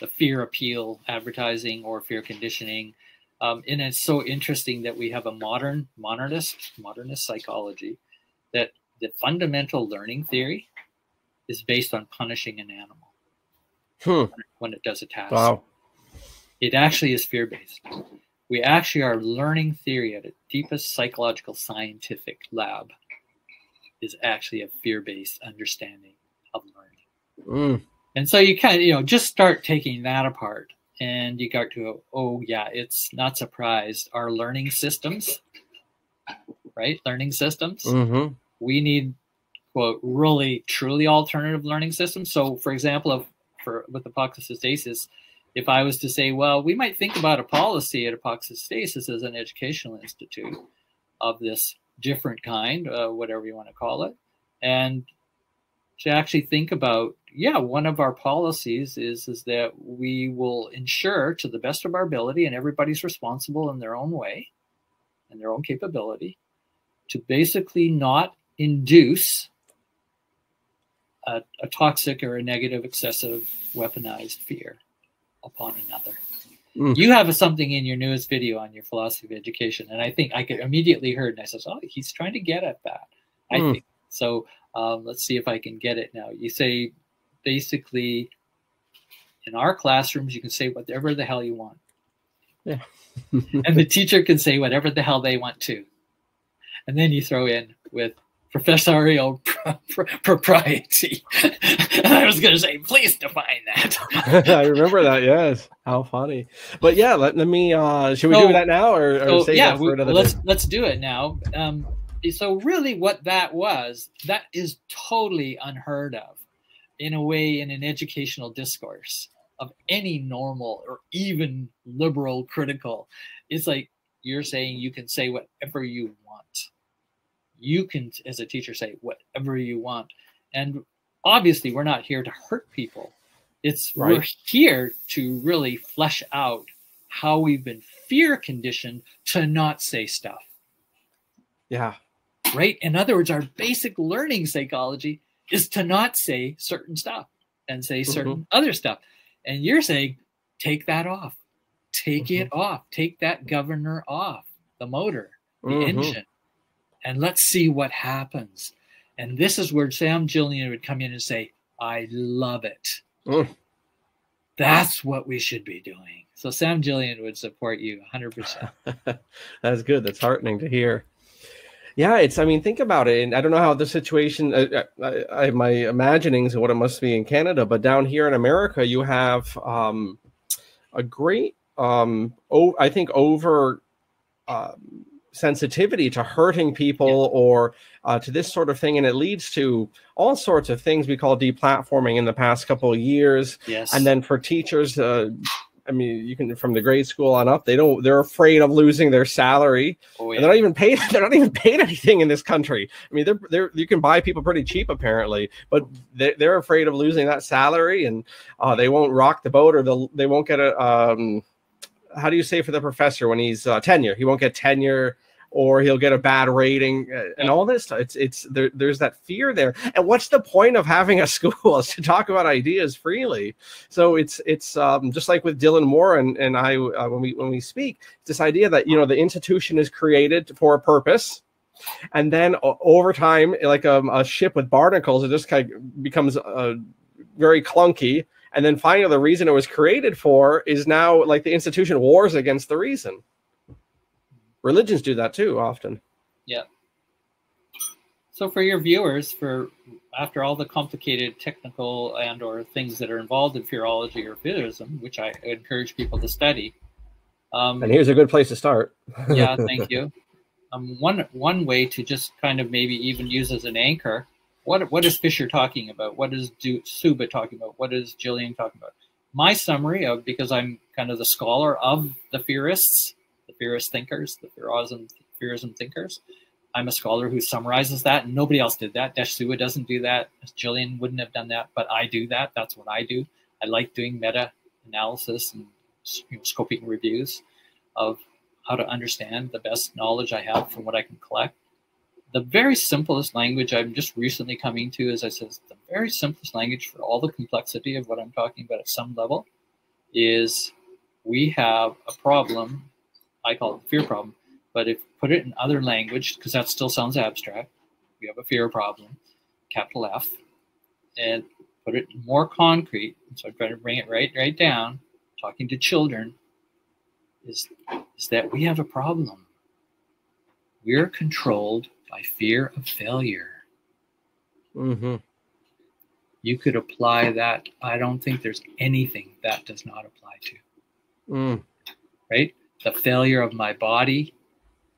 the fear appeal advertising, or fear conditioning. And it's so interesting that we have a modernist psychology, that the fundamental learning theory is based on punishing an animal when it does a task. Wow. It actually is fear-based. We actually are learning theory at its deepest psychological scientific lab is actually a fear-based understanding of learning. And so you kind of, just start taking that apart, and you got to go, oh yeah, it's not surprised. Our learning systems, right? Learning systems. Mm-hmm. We need, quote, really, truly alternative learning systems. So, for example, with Apocatastasis, if I was to say, well, we might think about a policy at Apocatastasis as an educational institute of this different kind, whatever you want to call it, and to actually think about, one of our policies is that we will ensure, to the best of our ability, and everybody's responsible in their own way and their own capability, to basically not induce a toxic or a negative, excessive, weaponized fear upon another. You have something in your newest video on your philosophy of education, and I think I could immediately heard, and I said, oh, he's trying to get at that. I think so. Let's see if I can get it now. You say, basically, in our classrooms, you can say whatever the hell you want. Yeah. And the teacher can say whatever the hell they want to. And then you throw in with professorial propriety. And I was going to say, please define that. I remember that. Yes. How funny. But yeah, let me, should we do that now or save that for another day? Let's do it now. So really what that is totally unheard of in a way in an educational discourse of any normal or even liberal critical. It's like you're saying you can say whatever you want. You can, as a teacher, say whatever you want. And obviously, we're not here to hurt people. We're here to really flesh out how we've been fear conditioned to not say stuff. Yeah. Right? In other words, our basic learning psychology is to not say certain stuff and say certain other stuff. And you're saying, take that off. Take it off. Take that governor off, the motor, the engine, and let's see what happens. And this is where Sam Gillian would come in and say, I love it. That's what we should be doing. So Sam Gillian would support you 100%. That's good. That's heartening to hear. Yeah, I mean, think about it. And I don't know how the situation, I have my imaginings of what it must be in Canada, but down here in America, you have a great, I think, over sensitivity to hurting people or to this sort of thing. And it leads to all sorts of things we call deplatforming in the past couple of years. Yes. And then for teachers, I mean, you can, from the grade school on up, they're afraid of losing their salary. And they're not even paid. They're not even paid anything in this country. I mean, you can buy people pretty cheap apparently, but they're afraid of losing that salary, and they won't rock the boat, or they won't get a, how do you say for the professor when he's tenure? He won't get tenure, or he'll get a bad rating, and all this stuff. There's that fear there. And what's the point of having a school is to talk about ideas freely? So it's just like with Dylan Moore and I when we speak, this idea that the institution is created for a purpose, and then over time, like a ship with barnacles, it just kind of becomes very clunky. And then finally, the reason it was created for is now, like, the institution wars against the reason. Religions do that too often. Yeah. So for your viewers, after all the complicated technical and or things that are involved in fearology or Fearism, which I encourage people to study. And here's a good place to start. Yeah, thank you. One way to just kind of maybe even use as an anchor, what is Fisher talking about? What is Suba talking about? What is Gillian talking about? My summary of, because I'm kind of the scholar of the Fearists, the Fearist thinkers, the Fearism thinkers. I'm a scholar who summarizes that, and nobody else did that. Suba doesn't do that. Gillian wouldn't have done that, but I do that. That's what I do. I like doing meta-analysis and scoping reviews of how to understand the best knowledge I have from what I can collect. The very simplest language I'm just recently coming to, as I said, the very simplest language for all the complexity of what I'm talking about at some level is we have a problem. I call it the fear problem, but if put it in other language, because that still sounds abstract, we have a fear problem, capital F, and put it more concrete. So I'm trying to bring it right down, talking to children, is that we have a problem. We're controlled by fear of failure. You could apply that. I don't think there's anything that does not apply to. Right? The failure of my body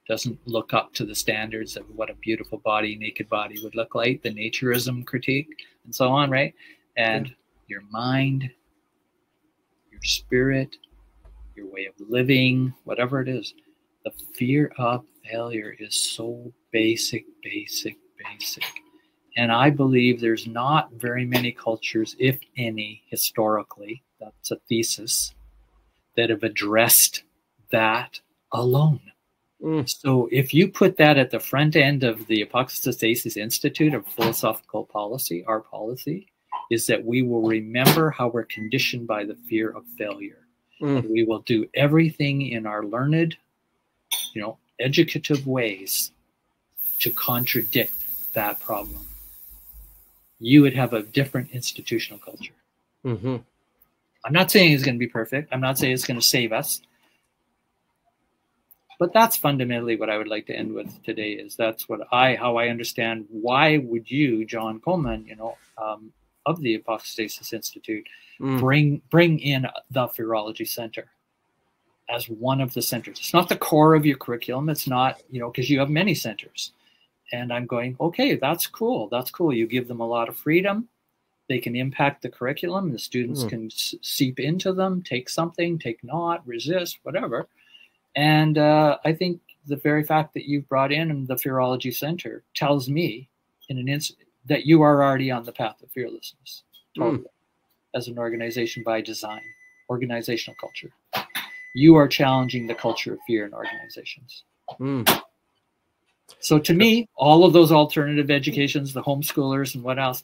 doesn't look up to the standards of what a beautiful body, naked body would look like, the naturism critique, and so on, right? And your mind, your spirit, your way of living, whatever it is, the fear of failure is so basic. And I believe there's not very many cultures, if any, historically, that's a thesis, that have addressed that alone. So if you put that at the front end of the Apocatastasis Institute of Philosophical Policy, our policy is that we will remember how we're conditioned by the fear of failure. And we will do everything in our learned, educative ways to contradict that problem. You would have a different institutional culture. I'm not saying it's going to be perfect. I'm not saying it's going to save us. But that's fundamentally what I would like to end with today. Is that's how I understand. Why would you, John Coleman, of the Apocatastasis Institute, bring in the Fearology Center as one of the centers? It's not the core of your curriculum. It's not, because you have many centers. And I'm going, okay, that's cool. That's cool. You give them a lot of freedom. They can impact the curriculum. The students can seep into them, take something, take not, resist, whatever. And I think the very fact that you've brought in the Fearology Center tells me in an instant that you are already on the path of fearlessness, totally, as an organization by design, organizational culture. You are challenging the culture of fear in organizations. So to me, all of those alternative educations, the homeschoolers and what else,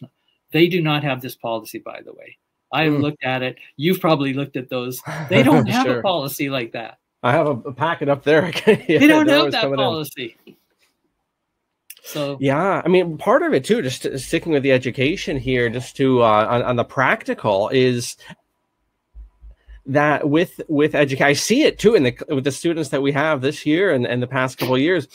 they do not have this policy, by the way. I've looked at it. You've probably looked at those. They don't have a policy like that. I have a packet up there. They don't have that policy. So yeah, I mean, part of it too, just sticking with the education here, just to on the practical, is that with education, I see it too with the students that we have this year and the past couple of years.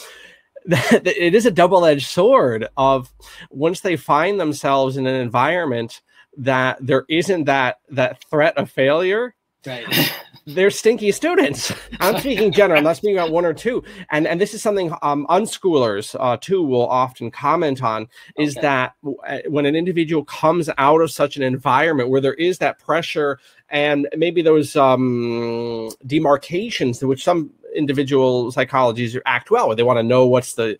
That it is a double-edged sword of once they find themselves in an environment that there isn't that threat of failure, right? They're stinky students. I'm speaking general. I'm not speaking about one or two. And this is something unschoolers too will often comment on, is that when an individual comes out of such an environment where there is that pressure and maybe those demarcations to which some individual psychologies act well, where they want to know what's the,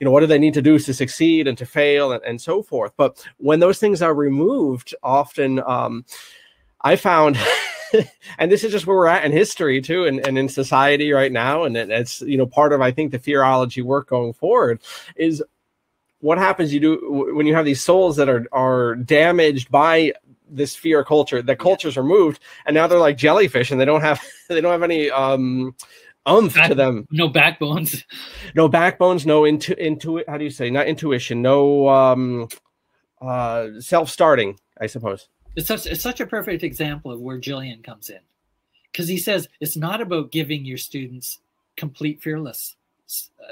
what do they need to do to succeed and to fail and so forth. But when those things are removed, often I found, and this is just where we're at in history too, and in society right now, and it's part of, I think, the fearology work going forward is what happens when you have these souls that are damaged by this fear culture. The culture's removed, and now they're like jellyfish, and they don't have any to them. No backbones. No backbones. No how do you say? Not intuition. No self-starting, I suppose. It's such a perfect example of where Jillian comes in, because he says it's not about giving your students complete fearless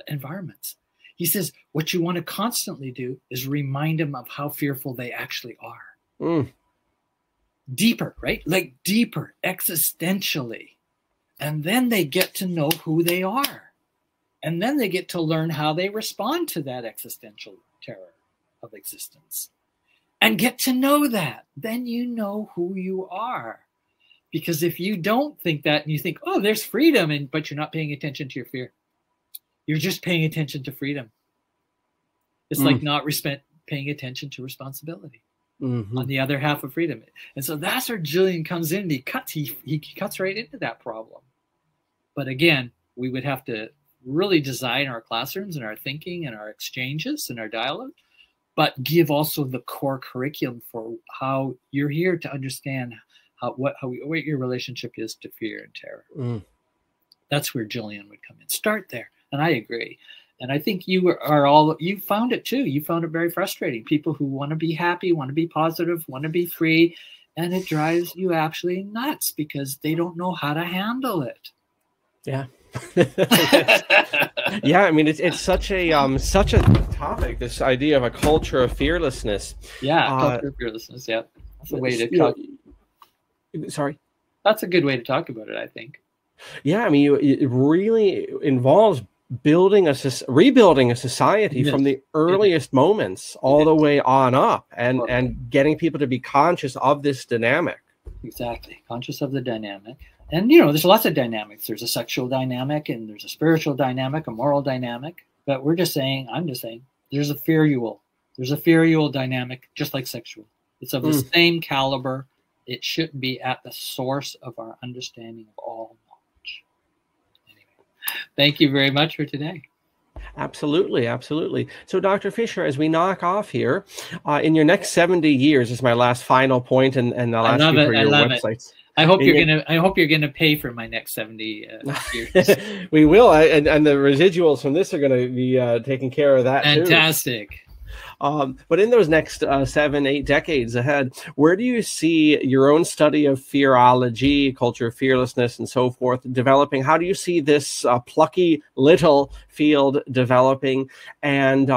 environments. He says what you want to constantly do is remind them of how fearful they actually are. Deeper, right? Like deeper, existentially. And then they get to know who they are. And then they get to learn how they respond to that existential terror of existence. And get to know that. Then you know who you are. Because if you don't think that and you think, oh, there's freedom, but you're not paying attention to your fear. You're just paying attention to freedom. It's like not paying attention to responsibility. On the other half of freedom. And so that's where Jillian comes in. He cuts right into that problem. But again, we would have to really design our classrooms and our thinking and our exchanges and our dialogue, but give also the core curriculum for how you're here to understand what your relationship is to fear and terror. That's where Jillian would come in. Start there. And I agree. And I think you found it too. You found it very frustrating. People who want to be happy, want to be positive, want to be free. And it drives you actually nuts because they don't know how to handle it. Yeah. Yeah. I mean, it's such a topic, this idea of a culture of fearlessness. Yeah. Culture of fearlessness. Yeah. That's a way to talk. Sorry. That's a good way to talk about it, I think. Yeah. I mean, it really involves rebuilding a society from the earliest moments all the way on up, and getting people to be conscious of this dynamic. Exactly. Conscious of the dynamic. And, there's lots of dynamics. There's a sexual dynamic, and there's a spiritual dynamic, a moral dynamic. But I'm just saying, there's a fearual. There's a fearual dynamic, just like sexual. It's of the same caliber. It should be at the source of our understanding of all knowledge. Anyway, thank you very much for today. Absolutely, absolutely. So, Dr. Fisher, as we knock off here, in your next 70 years, is my last final point, and I'll ask you for your websites. I hope you're gonna pay for my next 70 years. We will, and the residuals from this are going to be taking care of that. Fantastic. Too. But in those next 7-8 decades ahead, where do you see your own study of fearology, culture of fearlessness, and so forth developing? How do you see this plucky little field developing, and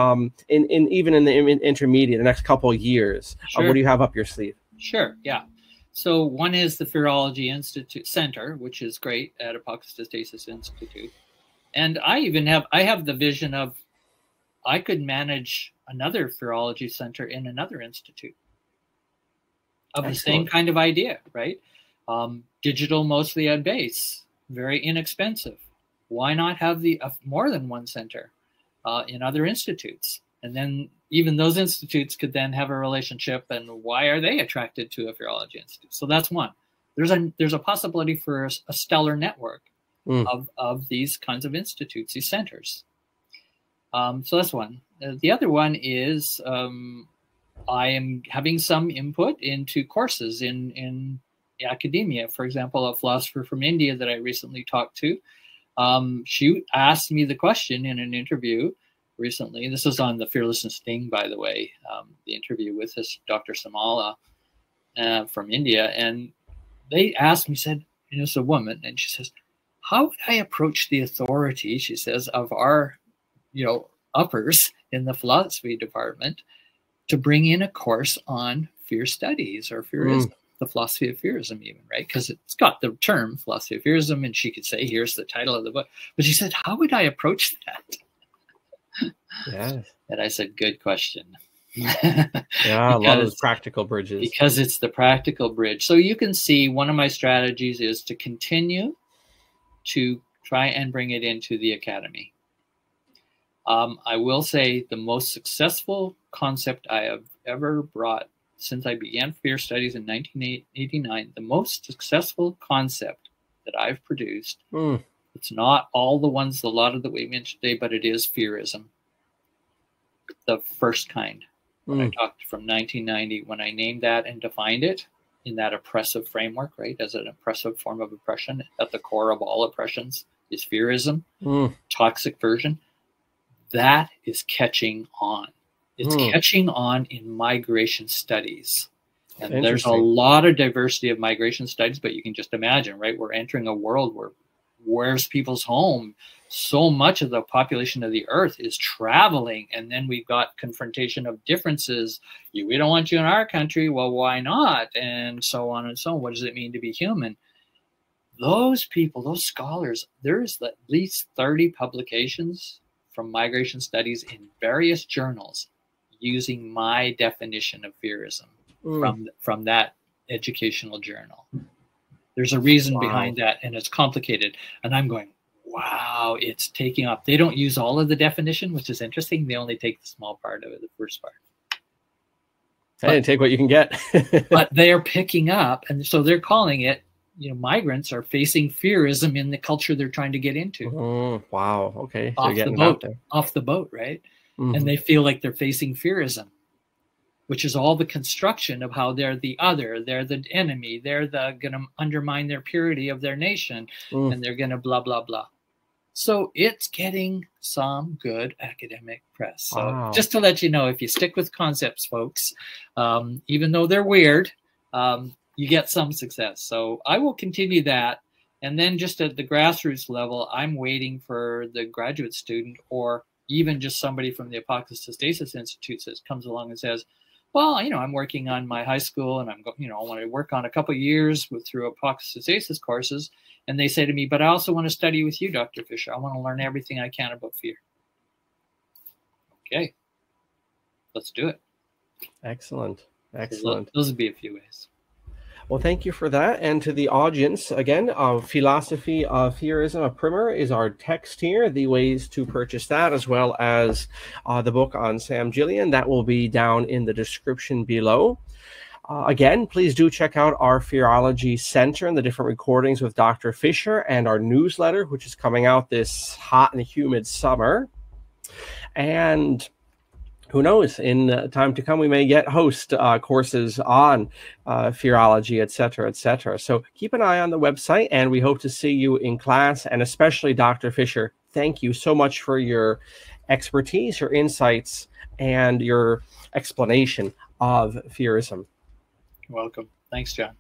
even in the intermediate, the next couple of years? Sure. What do you have up your sleeve? Sure. Yeah. So one is the Fearology Institute Center, which is great at Apocatastasis Institute. And I have the vision of I could manage another Fearology Center in another institute of the same kind of idea, right? Digital, mostly on base, very inexpensive, why not have the more than one center in other institutes? And then even those institutes could then have a relationship, and why are they attracted to a Fearology Institute? So that's one. There's a possibility for a stellar network of these kinds of institutes, these centers. So that's one. The other one is I am having some input into courses in academia. For example, a philosopher from India that I recently talked to, she asked me the question in an interview recently. This was on the Fearlessness Thing, by the way, the interview with this Dr. Samala from India. And they asked me, said, it's a woman, and she says, how would I approach the authority, she says, of our, uppers in the philosophy department to bring in a course on fear studies or fearism, the philosophy of fearism even, right? Because it's got the term philosophy of fearism, and she could say, here's the title of the book. But she said, how would I approach that? Yes. And I said, good question. Yeah, a lot of those practical bridges. Because it's the practical bridge. So you can see one of my strategies is to continue to try and bring it into the academy. I will say the most successful concept I have ever brought since I began fear studies in 1989, the most successful concept that I've produced, it's not all the ones, a lot of that we mentioned today, but it is fearism. The first kind. I talked from 1990 when I named that and defined it in that oppressive framework, right? As an oppressive form of oppression. At the core of all oppressions is fearism, toxic version. That is catching on. It's catching on in migration studies. And there's a lot of diversity of migration studies, but you can just imagine, right? We're entering a world where where's people's home? So much of the population of the earth is traveling, and then we've got confrontation of differences. We don't want you in our country. Well, why not? And so on and so on. What does it mean to be human? Those people, those scholars, there's at least 30 publications from migration studies in various journals using my definition of fearism from that educational journal. There's a reason behind that, and it's complicated. And I'm going, wow, it's taking up. They don't use all of the definition, which is interesting. They only take the small part of it, the first part. Hey, take what you can get. But they're picking up, and so they're calling it, migrants are facing fearism in the culture they're trying to get into. Wow. Okay. Off the boat, right? And they feel like they're facing fearism, which is all the construction of how they're the other, they're the enemy, they're going to undermine their purity of their nation, and they're going to blah, blah, blah. So it's getting some good academic press. So just to let you know, if you stick with concepts, folks, even though they're weird, you get some success. So I will continue that. And then just at the grassroots level, I'm waiting for the graduate student or even just somebody from the Apocatastasis Institute that comes along and says, well, I'm working on my high school, and I want to work on a couple of years through Apocatastasis courses. And they say to me, but I also want to study with you, Dr. Fisher. I want to learn everything I can about fear. Okay, let's do it. Excellent. So those would be a few ways. Well, thank you for that. And to the audience, again, Philosophy of Fearism, a primer, is our text here. The ways to purchase that, as well as the book on Sam Gillian, that will be down in the description below. Again, please do check out our Fearology Center and the different recordings with Dr. Fisher, and our newsletter, which is coming out this hot and humid summer. And who knows, in time to come, we may host courses on Fearology, et cetera, et cetera. So keep an eye on the website, and we hope to see you in class, and especially Dr. Fisher. Thank you so much for your expertise, your insights, and your explanation of fearism. You're welcome. Thanks, John.